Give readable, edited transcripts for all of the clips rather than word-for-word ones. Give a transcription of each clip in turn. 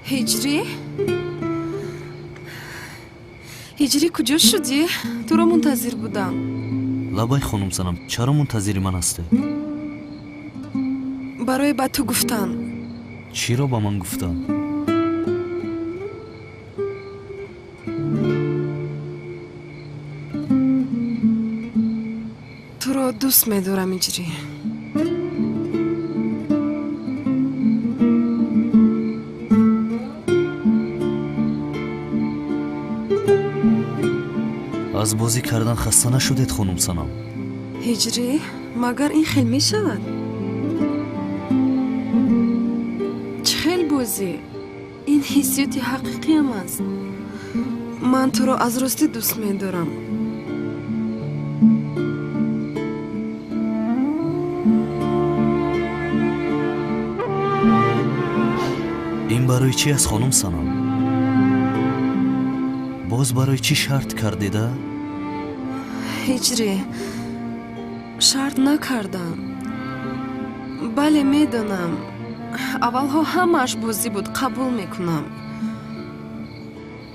هجری؟ هجری کجا شدی؟ تو رو منتظر بودم. لابای خانم سنم چرا منتظری من هستی؟ برای با تو گفتن. چی رو با من گفتن؟ تو رو دوست می‌دارم هجری. از بازی کردن خسته نشدید خانم سنم؟ هجری مگر این خیلی می شود؟ چه خیلی بازی؟ این حسیاتی حقیقی هم است. من تو رو از راستی دوست می دارم. این برای چی از خانم سنم؟ باز برای چی شرط کردیده؟ هجری شرط نکردم. بله میدونم اولها همش بازی بود، قبول میکنم.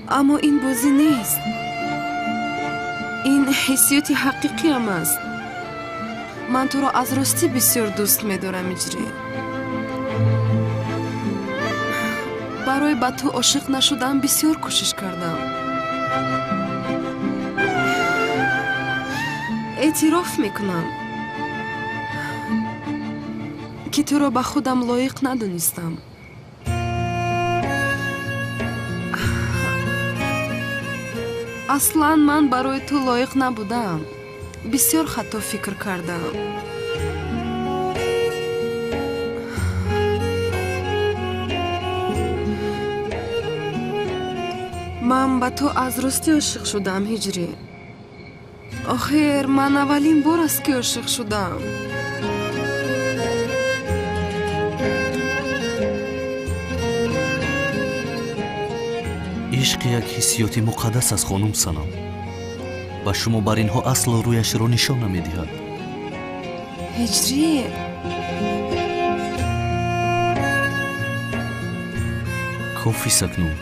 اما این بازی نیست. این حسیاتی حقیقی هم است. من تو رو از راستی بسیار دوست میدارم هجری. برای با تو عاشق نشدن بسیار کوشش کردم. اعتراف میکنم که تو رو به خودم لایق ندونستم. اصلا من برای تو لایق نبودم. بسیار خطا فکر کردم. من به تو از راستی عاشق شدم هجری. آخر من اولین بار است که عاشق شدم. عشق یک حسیاتی مقدس از خانم سنم. و شما بر اینها اصل و رویش را نشان نمیدهد. هجری کافی سکنون.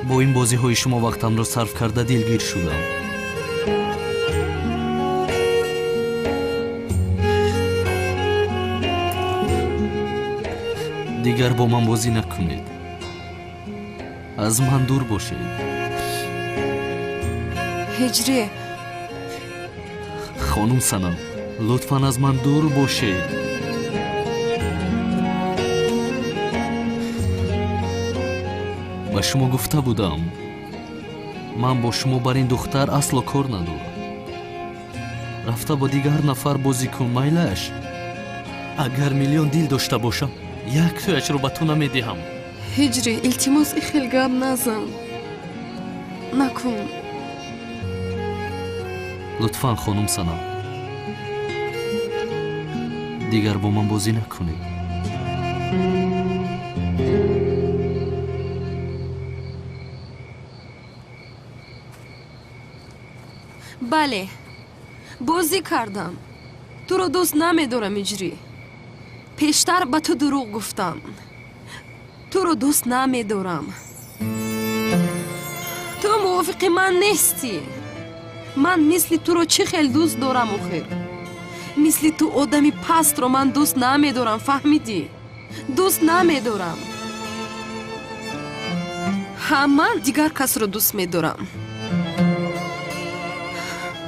با این بازی های شما وقتم را صرف کرده دلگیر شدم. دیگر با من بازی نکنید. از من دور باشید. هجری خانم سنم لطفاً از من دور باشید. با شما گفته بودم من با شما بر این دختر اصلا کار ندارم. رفته با دیگر نفر بازی کن میلش. اگر میلیون دل داشته باشم یک تویش رو به تو نمیدهم. هجری التماس خیلی گپ نزن. نکن. لطفاً خانم سنم دیگر با من بازی نکنید. بله بازی کردم. تو رو دوست نمیدارم هجری. پیشتر به تو دروغ گفتم. تو رو دوست نمیدارم. تو موافق من نیستی. من مثل تو رو چه خیلی دوست دارم آخر. مثل تو آدمی پست رو من دوست نمیدارم. فهمیدی؟ دوست نمیدارم. من دیگر کس رو دوست میدارم.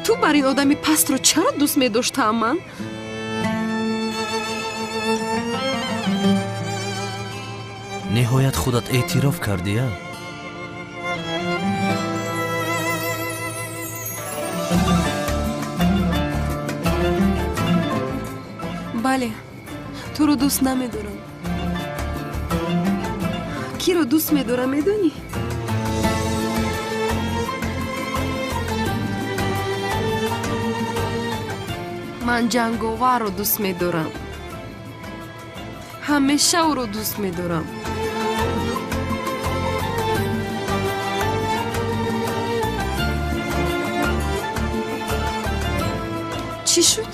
تو بر این آدمی پست رو چرا دوست میداشتم من؟ نهایت خودت اعتراف کردی یا؟ بله تو رو دوست نمیدارم. کی رو دوست میدارم میدونی؟ من جنگاور رو دوست میدارم. همیشه او رو دوست میدارم. چی شد؟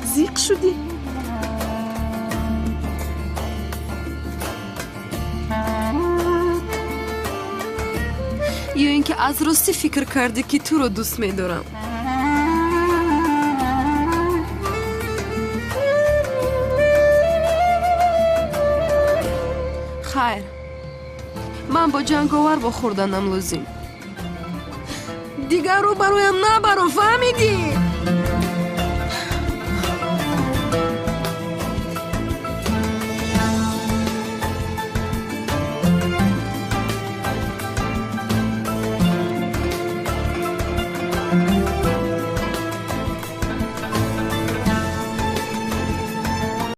زیق شدی؟ یا اینکه از راستی فکر کردی که تو رو دوست می‌دارم؟ خیر، من با جنگاور با خوردنم لازم. دیگر رو برایم نبرو، فهمیدی؟